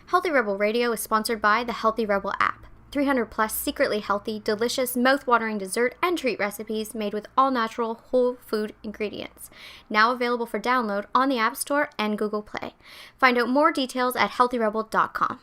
Healthy Rebel Radio is sponsored by the Healthy Rebel app. 300 plus secretly healthy, delicious, mouth-watering dessert and treat recipes made with all-natural, whole food ingredients. Now available for download on the App Store and Google Play. Find out more details at healthyrebel.com.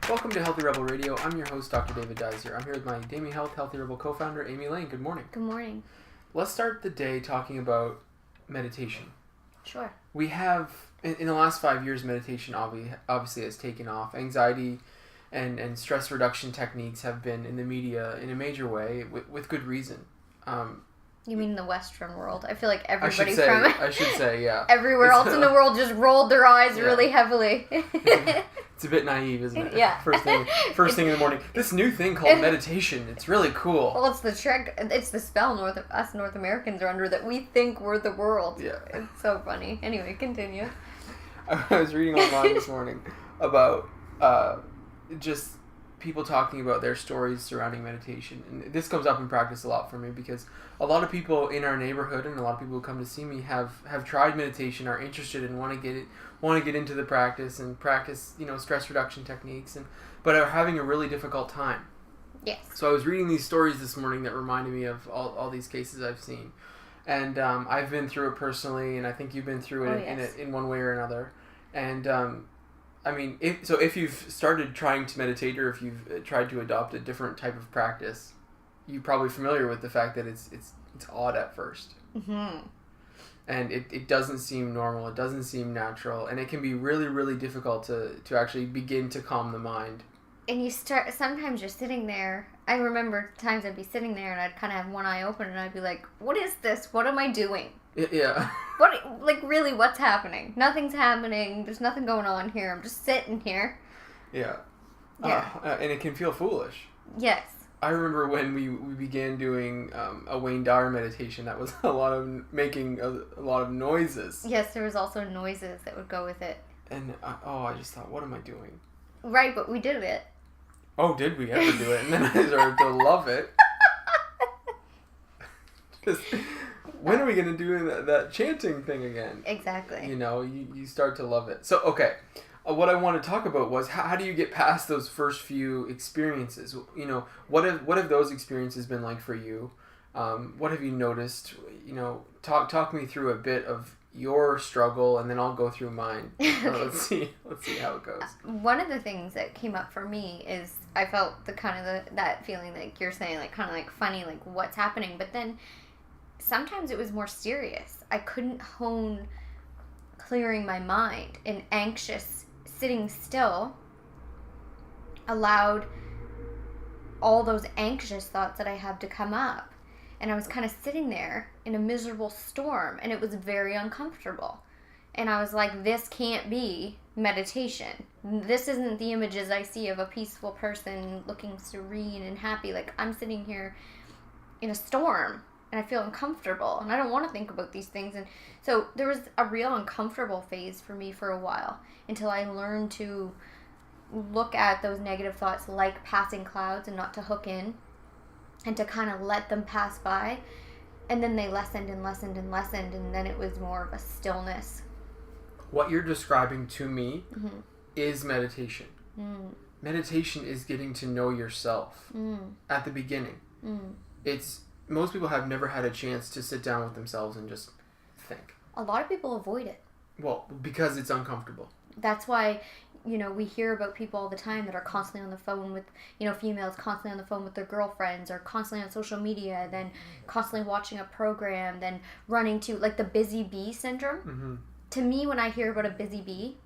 Welcome to Healthy Rebel Radio. I'm your host, Dr. David Deiser. I'm here with my Dami Health Healthy Rebel co-founder, Amy Lane. Good morning. Good morning. Let's start the day talking about meditation. Sure. We have, in the last 5 years, meditation obviously has taken off. Anxiety and stress reduction techniques have been in the media in a major way, with good reason. You mean the Western world? I feel like everybody I should say, yeah. Everywhere else in the world just rolled their eyes really heavily. It's a bit naive, isn't it? Yeah. First thing in the morning. This new thing called meditation. It's really cool. Well, it's the trick. It's the spell us North Americans are under that we think we're the world. Yeah. It's so funny. Anyway, continue. I was reading online this morning about just people talking about their stories surrounding meditation. And this comes up in practice a lot for me because a lot of people in our neighborhood and a lot of people who come to see me have tried meditation, are interested and want to get into the practice and practice, stress reduction techniques, but are having a really difficult time. Yes. So I was reading these stories this morning that reminded me of all these cases I've seen. And I've been through it personally, and I think you've been through it in one way or another. And if you've started trying to meditate or if you've tried to adopt a different type of practice, you're probably familiar with the fact that it's odd at first. Mm-hmm. And it doesn't seem normal, it doesn't seem natural, and it can be really, really difficult to actually begin to calm the mind. And sometimes you're sitting there. I remember times I'd be sitting there and I'd kind of have one eye open and I'd be like, what is this? What am I doing? Yeah. Really, what's happening? Nothing's happening. There's nothing going on here. I'm just sitting here. Yeah. Yeah. And it can feel foolish. Yes. I remember when we began doing a Wayne Dyer meditation, that was a lot of making a lot of noises. Yes, there was also noises that would go with it. And, I just thought, what am I doing? Right, but we did it. Oh, did we ever do it? And then I started to love it. Just, when are we going to do that chanting thing again? Exactly. You start to love it. So, okay. What I want to talk about was how do you get past those first few experiences? What have those experiences been like for you? What have you noticed? Talk me through a bit of your struggle, and then I'll go through mine. Let's see how it goes. One of the things that came up for me is I felt that feeling like you're saying, like kind of like funny, like what's happening, but then sometimes it was more serious. I couldn't hone clearing my mind, and anxious sitting still allowed all those anxious thoughts that I have to come up. And I was kind of sitting there in a miserable storm, and it was very uncomfortable. And I was like, this can't be meditation. This isn't the images I see of a peaceful person looking serene and happy. Like, I'm sitting here in a storm, and I feel uncomfortable, and I don't want to think about these things. And so there was a real uncomfortable phase for me for a while until I learned to look at those negative thoughts like passing clouds and not to hook in and to kind of let them pass by. And then they lessened and lessened and lessened, and then it was more of a stillness. What you're describing to me is meditation. Mm. Meditation is getting to know yourself at the beginning. Most people have never had a chance to sit down with themselves and just think. A lot of people avoid it. Well, because it's uncomfortable. That's why, we hear about people all the time that are constantly on the phone with, females constantly on the phone with their girlfriends, or constantly on social media, then constantly watching a program, then running to, like, the busy bee syndrome. Mm-hmm. To me, when I hear about a busy bee,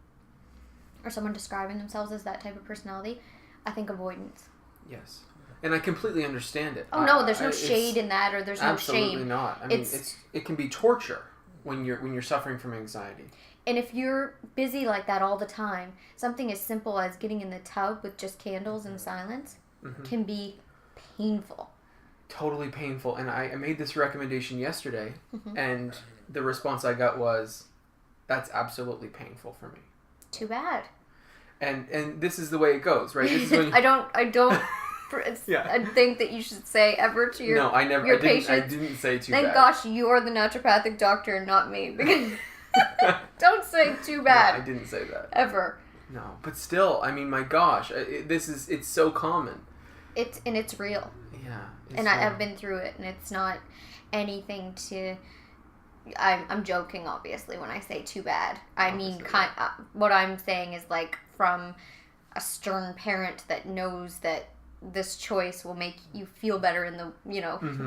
or someone describing themselves as that type of personality, I think avoidance. Yes. And I completely understand it. Oh, no, there's no shade in that, or there's no shame. Absolutely not. I mean, it can be torture when you're suffering from anxiety. And if you're busy like that all the time, something as simple as getting in the tub with just candles and silence can be painful. Totally painful. And I made this recommendation yesterday, and the response I got was, that's absolutely painful for me. Too bad. And this is the way it goes, right? This is when I don't Yeah. I think that you should say ever to your No, I never. your I didn't. I patients. didn't say too Thank bad. gosh you're the naturopathic doctor and not me. Because don't say too bad. No, I didn't say that. Ever. No, but still, I mean, my gosh, it's so common. It's real. Yeah. And I've been through it, and it's not anything to. I'm joking, obviously, when I say too bad. I mean, what I'm saying is like from a stern parent that knows that this choice will make you feel better in the,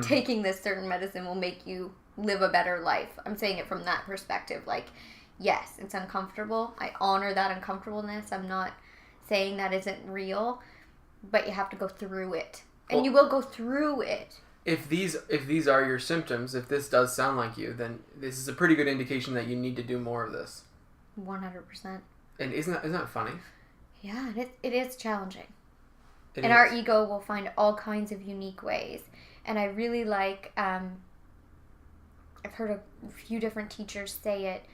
taking this certain medicine will make you live a better life. I'm saying it from that perspective. Like, yes, it's uncomfortable. I honor that uncomfortableness. I'm not saying that isn't real, but you have to go through it. And you will go through it. If these are your symptoms, if this does sound like you, then this is a pretty good indication that you need to do more of this. 100%. And isn't that funny? Yeah, it is challenging. Our ego will find all kinds of unique ways. And I really like, I've heard a few different teachers say it.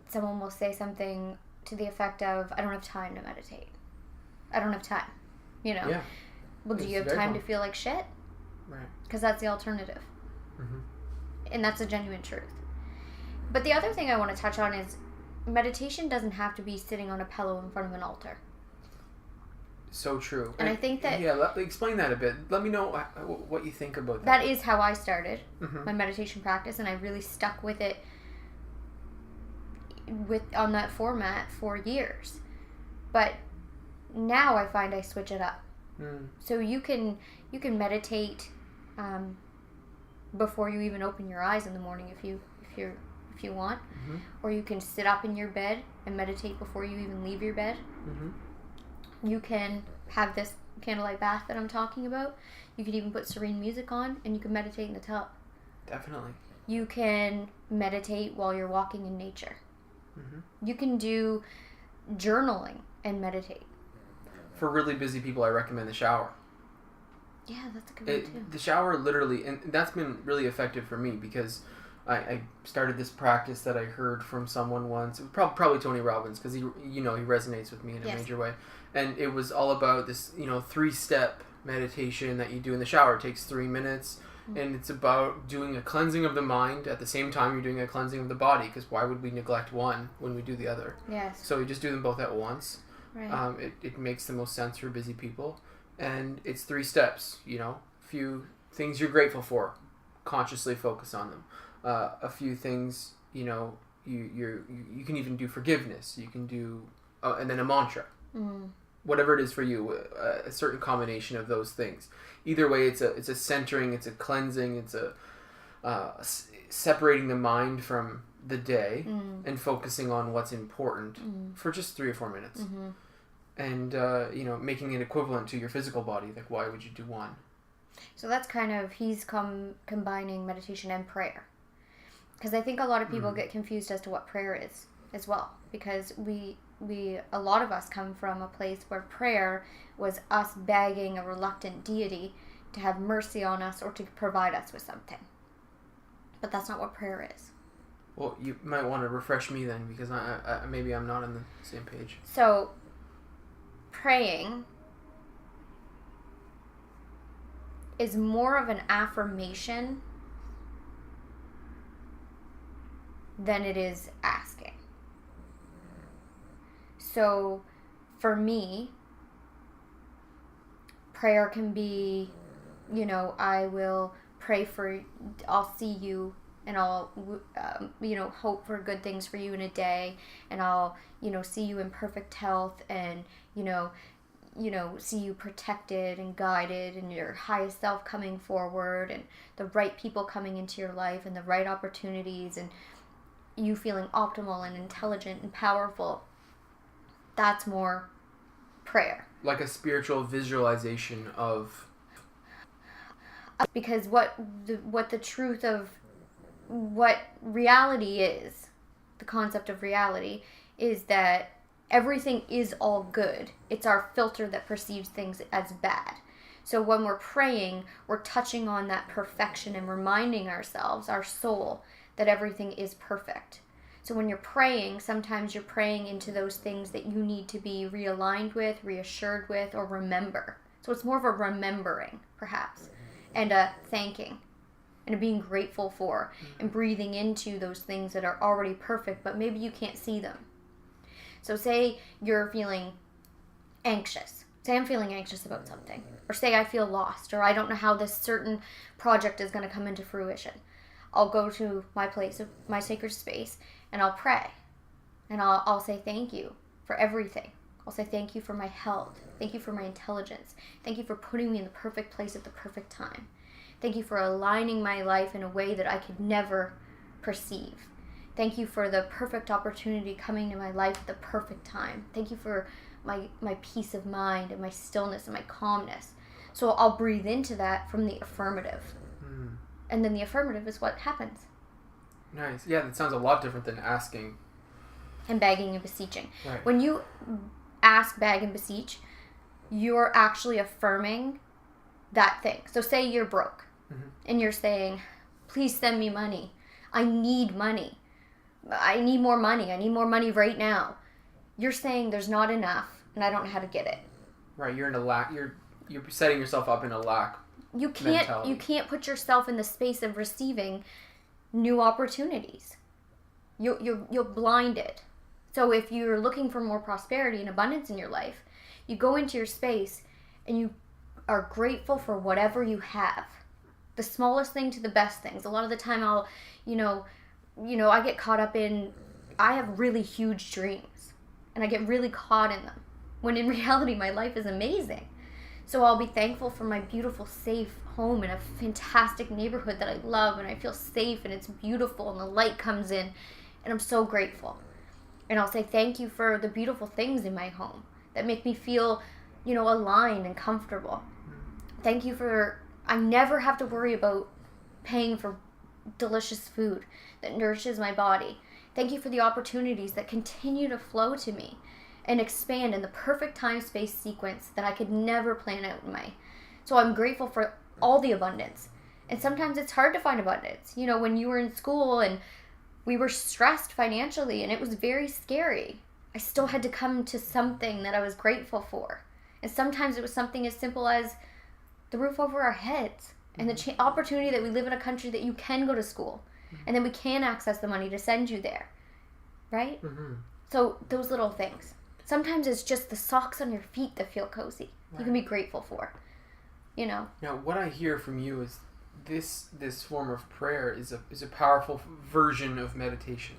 Someone will say something to the effect of, I don't have time to meditate. I don't have time. Yeah. Well, do you have time to feel like shit? Right. Because that's the alternative. Mm-hmm. And that's a genuine truth. But the other thing I want to touch on is meditation doesn't have to be sitting on a pillow in front of an altar. So true. And I think that... Yeah, explain that a bit. Let me know what you think about that. That is how I started my meditation practice, and I really stuck with it on that format for years. But now I find I switch it up. So you can meditate before you even open your eyes in the morning if you want, or you can sit up in your bed and meditate before you even leave your bed. You can have this candlelight bath that I'm talking about. You could even put serene music on and you can meditate in the tub. Definitely. You can meditate while you're walking in nature. You can do journaling and meditate. For really busy people, I recommend the shower. Yeah, that's a good one too. The shower literally, and that's been really effective for me because I started this practice that I heard from someone once. It was probably Tony Robbins, because he resonates with me in a major way. And it was all about this 3-step meditation that you do in the shower. It takes 3 minutes, and it's about doing a cleansing of the mind at the same time you're doing a cleansing of the body. Because why would we neglect one when we do the other? Yes. So you just do them both at once. Right. It makes the most sense for busy people, and it's 3 steps. Few things you're grateful for, consciously focus on them. A few things, you can even do forgiveness. You can do, and then a mantra, whatever it is for you, a certain combination of those things. Either way, it's a centering, it's a cleansing, it's a separating the mind from the day and focusing on what's important for just 3 or 4 minutes, and making it equivalent to your physical body. Like, why would you do one? So that's kind of he's combining meditation and prayer, because I think a lot of people get confused as to what prayer is as well, because a lot of us come from a place where prayer was us begging a reluctant deity to have mercy on us or to provide us with something. But that's not what prayer is. Well, you might want to refresh me then, because I maybe I'm not on the same page. So, praying is more of an affirmation than it is asking. So, for me, prayer can be, I will pray for, I'll see you, and I'll, hope for good things for you in a day, and I'll, see you in perfect health, and, see you protected and guided, and your highest self coming forward, and the right people coming into your life, and the right opportunities, and you feeling optimal and intelligent and powerful. That's more prayer. Like a spiritual visualization of... Because what the truth of what reality is, the concept of reality, is that everything is all good. It's our filter that perceives things as bad. So when we're praying, we're touching on that perfection and reminding ourselves, our soul, that everything is perfect. So when you're praying, sometimes you're praying into those things that you need to be realigned with, reassured with, or remember. So it's more of a remembering, perhaps, and a thanking, and a being grateful for, and breathing into those things that are already perfect, but maybe you can't see them. So say you're feeling anxious. Say I'm feeling anxious about something. Or say I feel lost, or I don't know how this certain project is going to come into fruition. I'll go to my place, my sacred space, and I'll pray. And I'll say thank you for everything. I'll say thank you for my health. Thank you for my intelligence. Thank you for putting me in the perfect place at the perfect time. Thank you for aligning my life in a way that I could never perceive. Thank you for the perfect opportunity coming to my life at the perfect time. Thank you for my peace of mind and my stillness and my calmness. So I'll breathe into that from the affirmative. And then the affirmative is what happens. Nice. Yeah, that sounds a lot different than asking. And begging and beseeching. Right. When you ask, beg, and beseech, you're actually affirming that thing. So say you're broke. And you're saying, please send me money. I need money. I need more money. I need more money right now. You're saying there's not enough and I don't know how to get it. Right. You're in a lack. You're setting yourself up in a lack. You can't put yourself in the space of receiving new opportunities. You're blinded. So if you're looking for more prosperity and abundance in your life, you go into your space and you are grateful for whatever you have. The smallest thing to the best things. A lot of the time I'll, I get caught up in, I have really huge dreams and I get really caught in them. When in reality, my life is amazing. So I'll be thankful for my beautiful, safe home in a fantastic neighborhood that I love, and I feel safe and it's beautiful and the light comes in and I'm so grateful. And I'll say thank you for the beautiful things in my home that make me feel, aligned and comfortable. Thank you for, I never have to worry about paying for delicious food that nourishes my body. Thank you for the opportunities that continue to flow to me and expand in the perfect time-space sequence that I could never plan out in my. So I'm grateful for all the abundance. And sometimes it's hard to find abundance. When you were in school and we were stressed financially and it was very scary, I still had to come to something that I was grateful for. And sometimes it was something as simple as the roof over our heads and the opportunity that we live in a country that you can go to school and then we can access the money to send you there. Right? So those little things. Sometimes it's just the socks on your feet that feel cozy. Right. You can be grateful for, Now, what I hear from you is this form of prayer is a powerful version of meditation.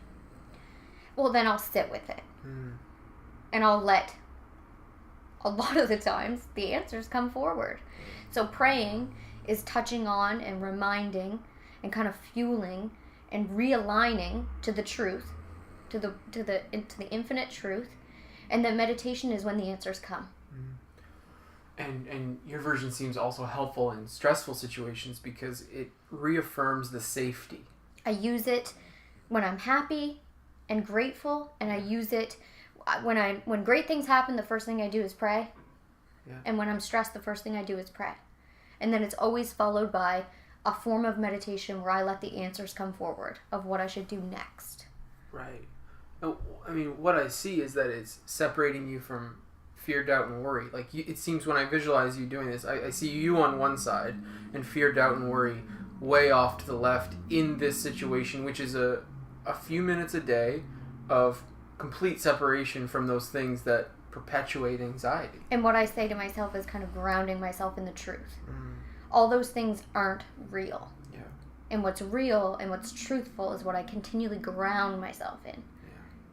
Well, then I'll sit with it. And I'll let, a lot of the times, the answers come forward. So praying is touching on and reminding and kind of fueling and realigning to the truth, to the infinite truth. And then meditation is when the answers come. And your version seems also helpful in stressful situations because it reaffirms the safety. I use it when I'm happy and grateful, and I use it when great things happen, the first thing I do is pray. Yeah. And when I'm stressed, the first thing I do is pray. And then it's always followed by a form of meditation where I let the answers come forward of what I should do next. Right. I mean, what I see is that it's separating you from fear, doubt, and worry. Like, it seems when I visualize you doing this, I see you on one side and fear, doubt, and worry way off to the left in this situation, which is a few minutes a day of complete separation from those things that perpetuate anxiety. And what I say to myself is kind of grounding myself in the truth. All those things aren't real. Yeah. And what's real and what's truthful is what I continually ground myself in.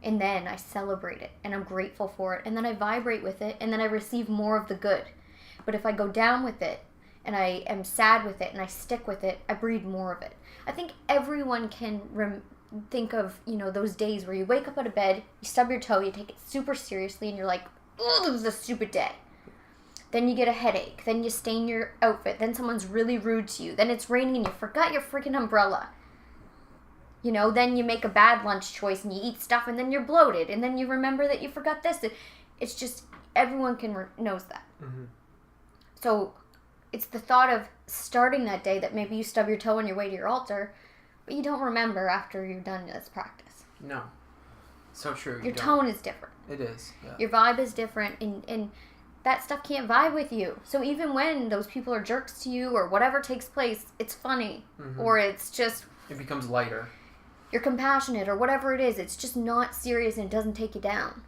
And then I celebrate it, and I'm grateful for it, and then I vibrate with it, and then I receive more of the good. But if I go down with it, and I am sad with it, and I stick with it, I breed more of it. I think everyone can think of, those days where you wake up out of bed, you stub your toe, you take it super seriously, and you're like, oh, this was a stupid day. Then you get a headache, then you stain your outfit, then someone's really rude to you, then it's raining and you forgot your freaking umbrella. Then you make a bad lunch choice and you eat stuff and then you're bloated and then you remember that you forgot this. It's just, everyone knows that. So it's the thought of starting that day that maybe you stub your toe on your way to your altar, but you don't remember after you're done this practice. No. So true. Your tone is different. It is. Yeah. Your vibe is different, and that stuff can't vibe with you. So even when those people are jerks to you or whatever takes place, it's funny. Mm-hmm. Or it's just... It becomes lighter. You're compassionate or whatever it is. It's just not serious and it doesn't take you down.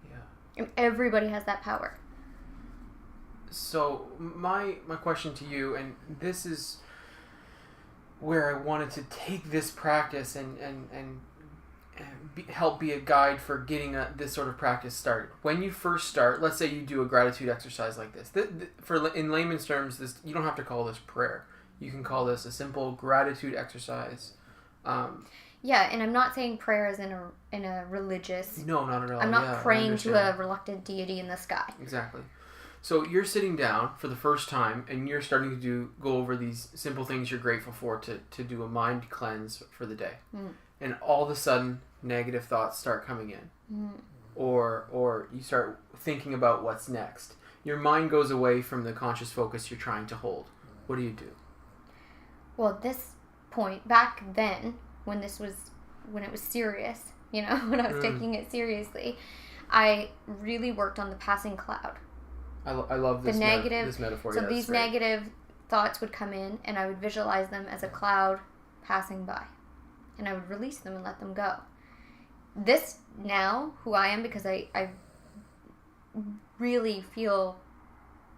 Yeah. And everybody has that power. So my question to you, and this is where I wanted to take this practice and help be a guide for getting this sort of practice started. When you first start, let's say you do a gratitude exercise like this. In layman's terms, you don't have to call this prayer. You can call this a simple gratitude exercise. Yeah, and I'm not saying prayer is in a religious... No, not at all. I'm not praying to a reluctant deity in the sky. Exactly. So you're sitting down for the first time, and you're starting to go over these simple things you're grateful for to do a mind cleanse for the day. Mm. And all of a sudden, negative thoughts start coming in. Mm. Or you start thinking about what's next. Your mind goes away from the conscious focus you're trying to hold. What do you do? Well, at this point, back then, when it was serious, when I was taking it seriously, I really worked on the passing cloud. I love this, this metaphor. So these negative thoughts would come in, and I would visualize them as a cloud passing by. And I would release them and let them go. This now, who I am, because I really feel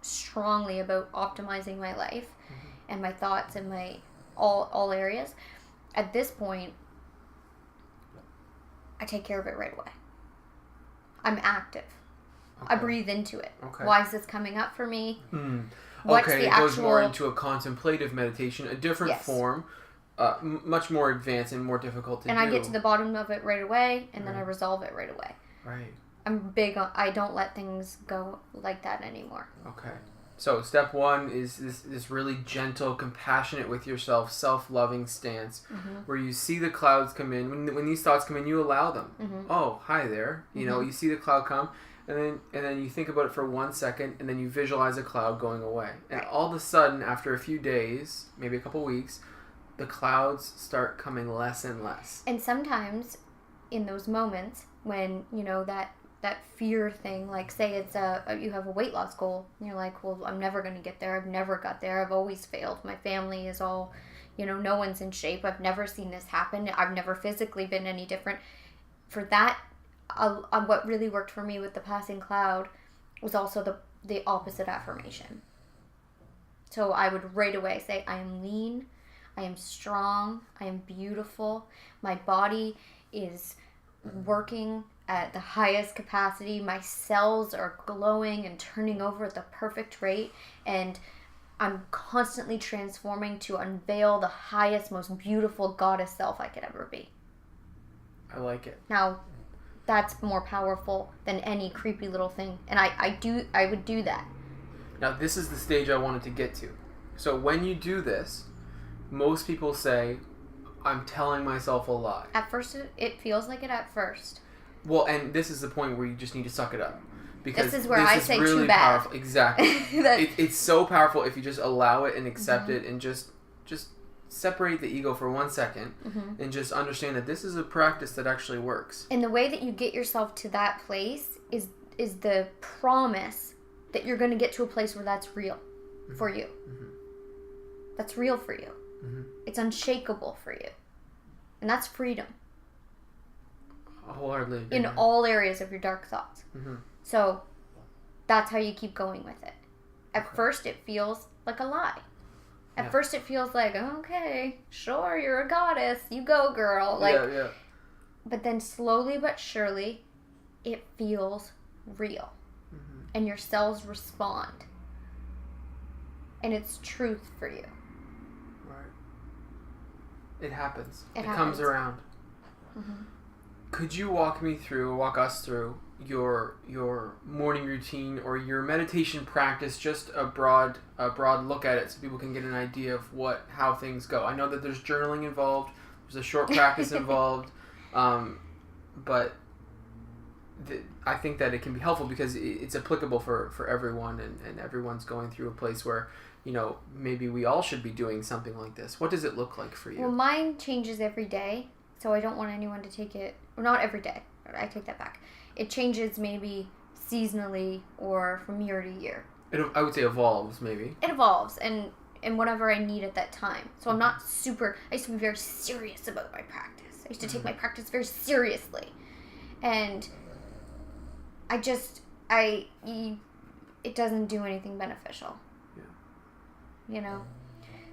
strongly about optimizing my life and my thoughts and my all areas. At this point, I take care of it right away. I'm active. Okay. I breathe into it. Okay. Why is this coming up for me? What's the actual... It goes more into a contemplative meditation, a different form, much more advanced and more difficult to do. And I get to the bottom of it right away, and then I resolve it right away. Right. I'm big on... I don't let things go like that anymore. Okay. So step one is this really gentle, compassionate with yourself, self-loving stance, where you see the clouds come in. When these thoughts come in, you allow them. Oh, hi there. You see the cloud come. And then you think about it for 1 second, and then you visualize a cloud going away. And all of a sudden, after a few days, maybe a couple weeks, the clouds start coming less and less. And sometimes, in those moments, when, that fear thing, like say it's you have a weight loss goal, and you're like, well, I'm never going to get there. I've never got there. I've always failed. My family is all, no one's in shape. I've never seen this happen. I've never physically been any different. For that, what really worked for me with the passing cloud was also the opposite affirmation. So I would right away say, I am lean, I am strong, I am beautiful, my body is working at the highest capacity, my cells are glowing and turning over at the perfect rate, and I'm constantly transforming to unveil the highest, most beautiful goddess self I could ever be. I like it. Now, that's more powerful than any creepy little thing. And I would do that. Now, this is the stage I wanted to get to. So when you do this, most people say, I'm telling myself a lie. At first, it feels like it at first. Well, and this is the point where you just need to suck it up. Because this is where I say really too bad. Powerful. Exactly. It's so powerful if you just allow it and accept it and just separate the ego for 1 second and just understand that this is a practice that actually works. And the way that you get yourself to that place is the promise that you're going to get to a place where that's real for you. That's real for you. It's unshakable for you. And that's freedom. Wholeheartedly. In all areas of your dark thoughts. So that's how you keep going with it. At first it feels like a lie. At first it feels like, okay, sure, you're a goddess. You go, girl. But then slowly but surely, it feels real. And your cells respond. And it's truth for you. Right. It happens. It comes around. Could you walk us through your morning routine or your meditation practice, just a broad look at it so people can get an idea of how things go? I know that there's journaling involved, there's a short practice involved, but I think that it can be helpful because it's applicable for everyone, and everyone's going through a place where, maybe we all should be doing something like this. What does it look like for you? Well, mine changes every day. So I don't want anyone to take it, well, not every day. I take that back. It changes maybe seasonally or from year to year. I would say evolves, maybe. It evolves, and whatever I need at that time. So I'm not I used to be very serious about my practice. I used to take my practice very seriously. And it doesn't do anything beneficial. Yeah. You know?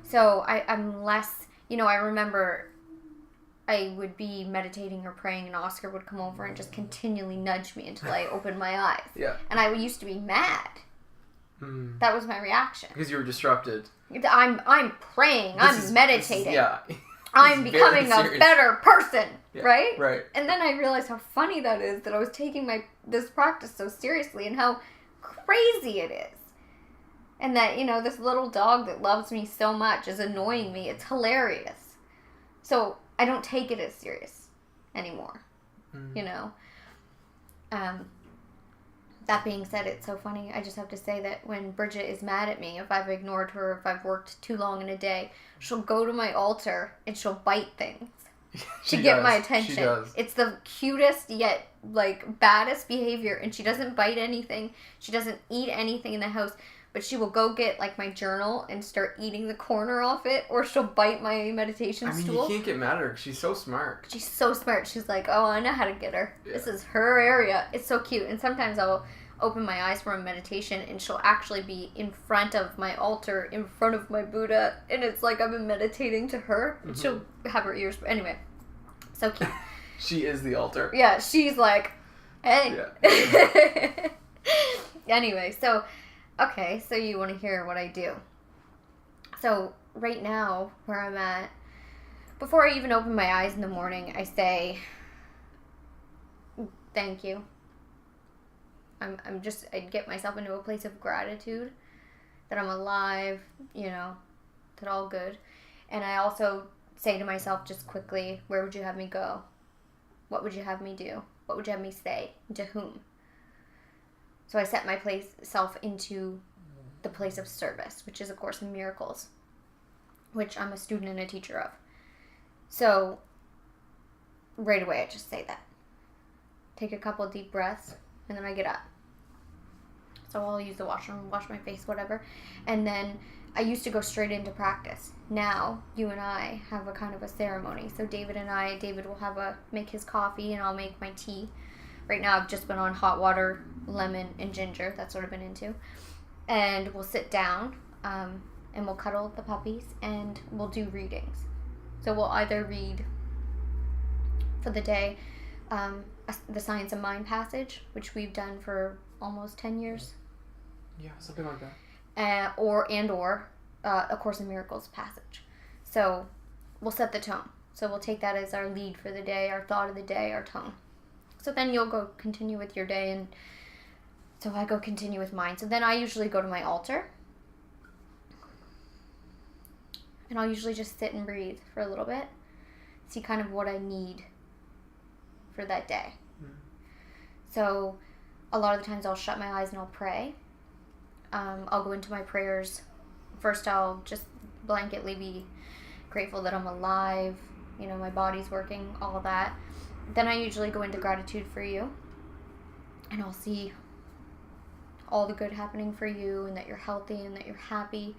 So I'm less, I remember I would be meditating or praying and Oscar would come over and just continually nudge me until I opened my eyes. Yeah. And I used to be mad. That was my reaction. Because you were disrupted. I'm praying. I'm meditating. Yeah. I'm becoming a better person. Yeah, right? Right. And then I realized how funny that is, that I was taking this practice so seriously and how crazy it is. And that, this little dog that loves me so much is annoying me. It's hilarious. So I don't take it as serious anymore. That being said, it's so funny. I just have to say that when Bridget is mad at me, if I've ignored her, if I've worked too long in a day, she'll go to my altar and she'll bite things to get my attention. She does. It's the cutest yet baddest behavior, and she doesn't bite anything. She doesn't eat anything in the house, but she will go get my journal and start eating the corner off it, or she'll bite my meditation stool. You can't get mad at her. She's so smart. She's so smart. She's like, oh, I know how to get her. Yeah. This is her area. It's so cute. And sometimes I'll open my eyes for a meditation, and she'll actually be in front of my altar, in front of my Buddha, and it's like I've been meditating to her, and she'll have her ears. Anyway, so cute. She is the altar. Yeah, she's like, hey. Yeah. Anyway, so, okay, so you want to hear what I do. So, right now, where I'm at, before I even open my eyes in the morning, I say, thank you. I get myself into a place of gratitude that I'm alive, that all good. And I also say to myself just quickly, where would you have me go? What would you have me do? What would you have me say? To whom? So I set myself into the place of service, which is A Course in Miracles, which I'm a student and a teacher of. So right away I just say that. Take a couple of deep breaths, and then I get up. So I'll use the washroom, wash my face, whatever. And then I used to go straight into practice. Now, you and I have a kind of a ceremony. So David will make his coffee, and I'll make my tea. Right now I've just been on hot water, lemon, and ginger. That's what I've been into. And we'll sit down, and we'll cuddle the puppies, and we'll do readings. So we'll either read for the day the Science of Mind passage, which we've done for almost 10 years. Yeah, something like or that. A Course in Miracles passage. So we'll set the tone. So we'll take that as our lead for the day, our thought of the day, our tone. So then you'll go continue with your day, and so I go continue with mine. So then I usually go to my altar, and I'll usually just sit and breathe for a little bit, see kind of what I need for that day. So a lot of the times I'll shut my eyes and I'll pray. I'll go into my prayers. First, I'll just blanketly be grateful that I'm alive, my body's working, all of that. Then I usually go into gratitude for you, and I'll see all the good happening for you, and that you're healthy and that you're happy.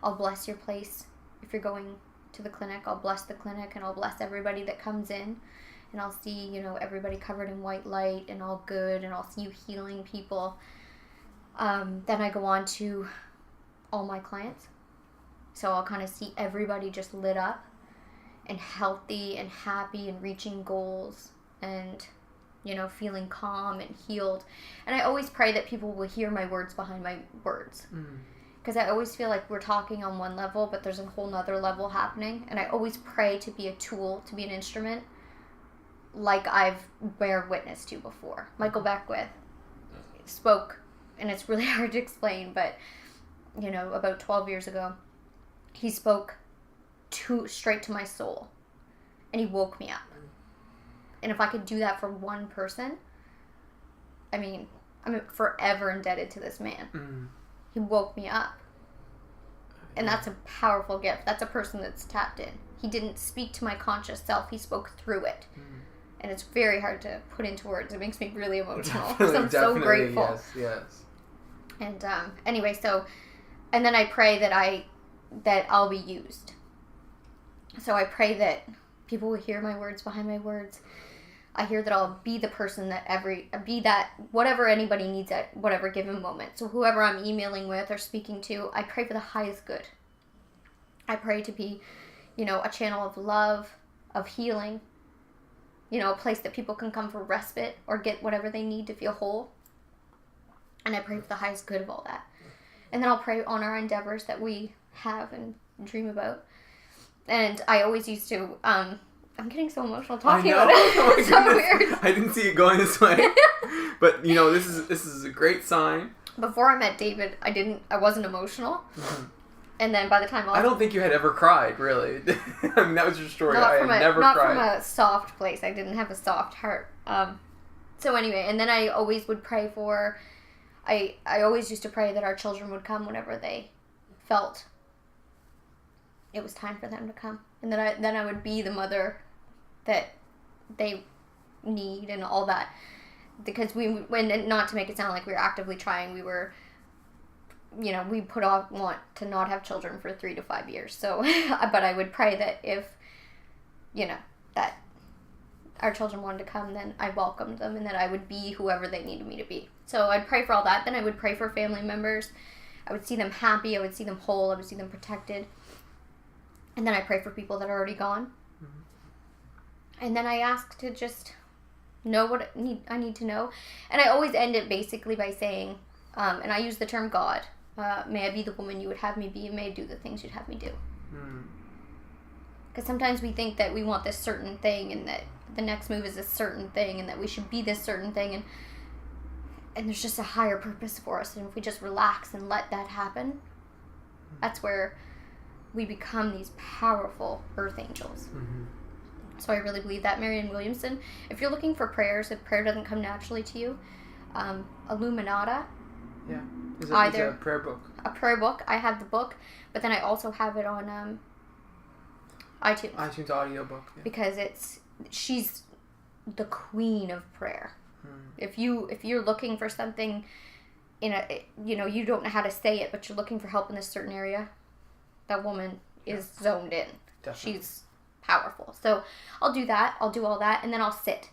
I'll bless your place. If you're going to the clinic, I'll bless the clinic, and I'll bless everybody that comes in. And I'll see, everybody covered in white light and all good, and I'll see you healing people. Then I go on to all my clients. So I'll kind of see everybody just lit up and healthy and happy and reaching goals and, feeling calm and healed. And I always pray that people will hear my words behind my words. Because I always feel like we're talking on one level, but there's a whole nother level happening. And I always pray to be a tool, to be an instrument, like I've bear witness to before. Michael Beckwith spoke, and it's really hard to explain, but, about 12 years ago, he spoke straight to my soul, and he woke me up. And if I could do that for one person, I'm forever indebted to this man. He woke me up. And that's a powerful gift. That's a person that's tapped in. He didn't speak to my conscious self. He spoke through it. Mm. And it's very hard to put into words. It makes me really emotional. Definitely, I'm so grateful. Yes. And anyway, so, and then I pray that I'll be used. So I pray that people will hear my words behind my words. I hear that I'll be the person that whatever anybody needs at whatever given moment. So whoever I'm emailing with or speaking to, I pray for the highest good. I pray to be, a channel of love, of healing, a place that people can come for respite or get whatever they need to feel whole. And I pray for the highest good of all that. And then I'll pray on our endeavors that we have and dream about. And I always used to, I'm getting so emotional talking about it. Oh It's so weird. I didn't see it going this way. But, this is a great sign. Before I met David, I wasn't emotional. Mm-hmm. And then by the time I don't think you had ever cried, really. I mean, that was your story. Not I from had never not cried. from a soft place. I didn't have a soft heart. So anyway, and then I always would pray for, I always used to pray that our children would come whenever they felt it was time for them to come. And then I would be the mother that they need and all that. Because not to make it sound like we were actively trying, we were, we want to not have children for 3 to 5 years. So, but I would pray that if, that our children wanted to come, then I welcomed them and that I would be whoever they needed me to be. So I'd pray for all that. Then I would pray for family members. I would see them happy. I would see them whole. I would see them protected. And then I pray for people that are already gone. Mm-hmm. And then I ask to just know what I need to know. And I always end it basically by saying, and I use the term God, may I be the woman you would have me be, and may I do the things you'd have me do. Because sometimes we think that we want this certain thing, and that the next move is a certain thing, and that we should be this certain thing, and there's just a higher purpose for us. And if we just relax and let that happen, that's where we become these powerful earth angels. Mm-hmm. So I really believe that. Marianne Williamson, if you're looking for prayers, if prayer doesn't come naturally to you, Illuminata. Yeah. Is it a prayer book? A prayer book. I have the book, but then I also have it on iTunes. iTunes audiobook. Yeah. Because she's the queen of prayer. If you're looking for something you don't know how to say it, but you're looking for help in this certain area, that woman is zoned in. Definitely. She's powerful. So I'll do that. I'll do all that, and then I'll sit.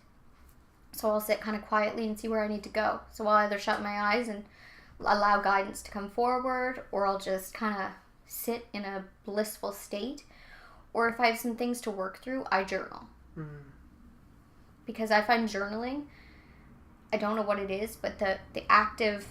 So I'll sit kind of quietly and see where I need to go. So I'll either shut my eyes and allow guidance to come forward, or I'll just kind of sit in a blissful state. Or if I have some things to work through, I journal. Because I find journaling, I don't know what it is, but the active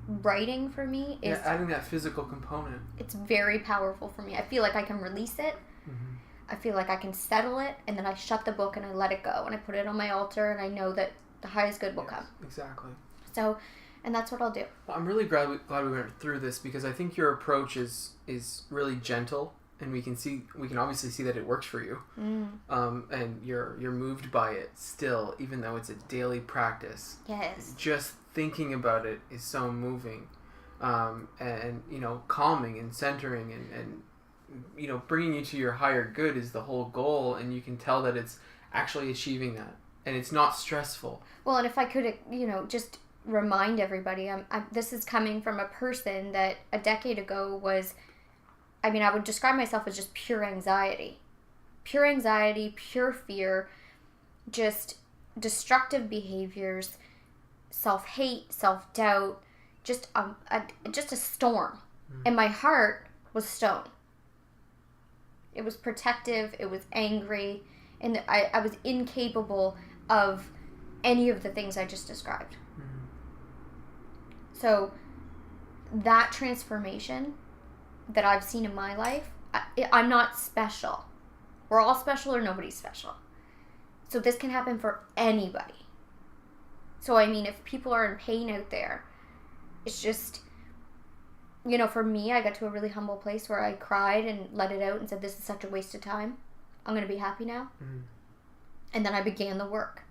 writing for me is... Yeah, adding that physical component. It's very powerful for me. I feel like I can release it. Mm-hmm. I feel like I can settle it, and then I shut the book and I let it go, and I put it on my altar, and I know that the highest good will come. Exactly. So, and that's what I'll do. Well, I'm really glad we went through this, because I think your approach is really gentle, and we can obviously see that it works for you. And you're moved by it still, even though it's a daily practice. Yes. Just thinking about it is so moving, and calming and centering and bringing you to your higher good is the whole goal, and you can tell that it's actually achieving that, and it's not stressful. Well, and if I could, just remind everybody, this is coming from a person that a decade ago was, I would describe myself as just pure anxiety, pure fear, just destructive behaviors, self-hate, self-doubt, just a storm. And my heart was stone. It was protective, it was angry, and I was incapable of any of the things I just described. So that transformation that I've seen in my life, I'm not special. We're all special, or nobody's special. So this can happen for anybody. So if people are in pain out there, it's just, for me, I got to a really humble place where I cried and let it out and said, this is such a waste of time. I'm going to be happy now. And then I began the work.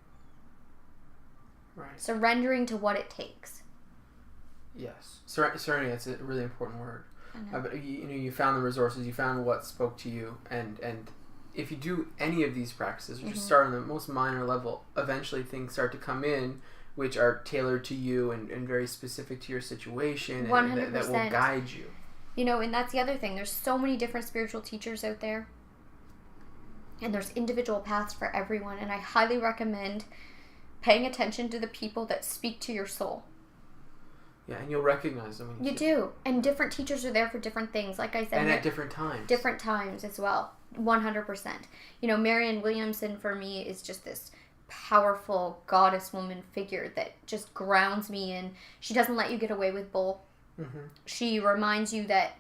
Right. Surrendering to what it takes. Yes. Surrendering, that's a really important word. You found the resources, you found what spoke to you, and if you do any of these practices, or just start on the most minor level, eventually things start to come in which are tailored to you and very specific to your situation, 100%. and that will guide you. And that's the other thing. There's so many different spiritual teachers out there, and there's individual paths for everyone, and I highly recommend paying attention to the people that speak to your soul. Yeah, and you'll recognize them. You do. And different teachers are there for different things, like I said. And at different times. Different times as well. 100%. Marianne Williamson, for me, is just this powerful goddess woman figure that just grounds me in. She doesn't let you get away with bull. Mm-hmm. She reminds you that,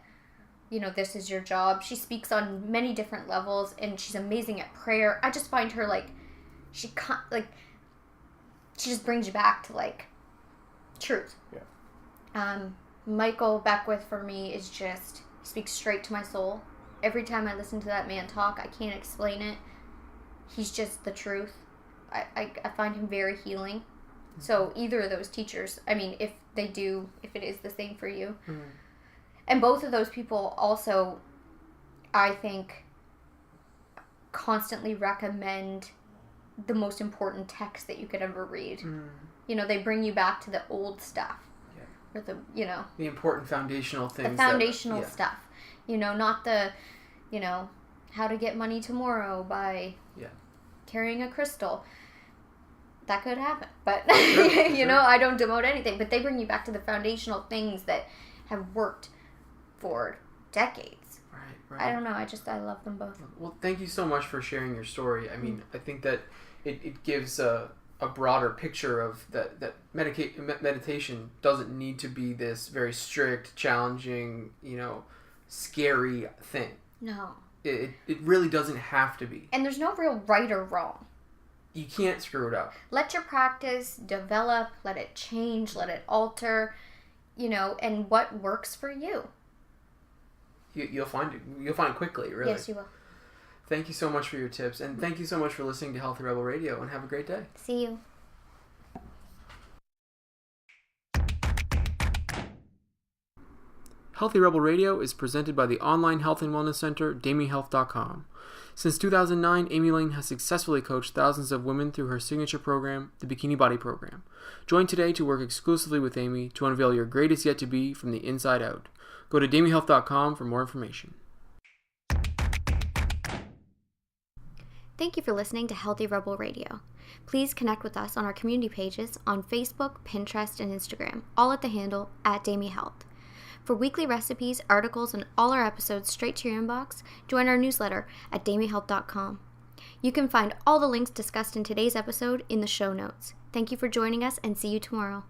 this is your job. She speaks on many different levels, and she's amazing at prayer. I just find her, she just brings you back to, truth. Yeah. Michael Beckwith, for me, is just, he speaks straight to my soul. Every time I listen to that man talk, I can't explain it. He's just the truth. I find him very healing. Mm-hmm. So either of those teachers, if it is the same for you. Mm-hmm. And both of those people also, I think, constantly recommend the most important text that you could ever read. Mm-hmm. They bring you back to the old stuff. Yeah. Or the important foundational things. The foundational stuff. Not the, how to get money tomorrow by carrying a crystal. That could happen. But, I don't demote anything. But they bring you back to the foundational things that have worked for decades. Right. I don't know. I love them both. Well, thank you so much for sharing your story. I think that it gives a broader picture of that meditation doesn't need to be this very strict, challenging, scary thing. No. It really doesn't have to be. And there's no real right or wrong. You can't screw it up. Let your practice develop, let it change, let it alter, and what works for you. You'll find it quickly, really. Yes, you will. Thank you so much for your tips, and thank you so much for listening to Healthy Rebel Radio, and have a great day. See you. Healthy Rebel Radio is presented by the online health and wellness center, DamiHealth.com. Since 2009, Amy Lane has successfully coached thousands of women through her signature program, the Bikini Body Program. Join today to work exclusively with Amy to unveil your greatest yet to be from the inside out. Go to DamiHealth.com for more information. Thank you for listening to Healthy Rebel Radio. Please connect with us on our community pages on Facebook, Pinterest, and Instagram, all at the handle @DamiHealth. For weekly recipes, articles, and all our episodes straight to your inbox, join our newsletter at damihealth.com. You can find all the links discussed in today's episode in the show notes. Thank you for joining us, and see you tomorrow.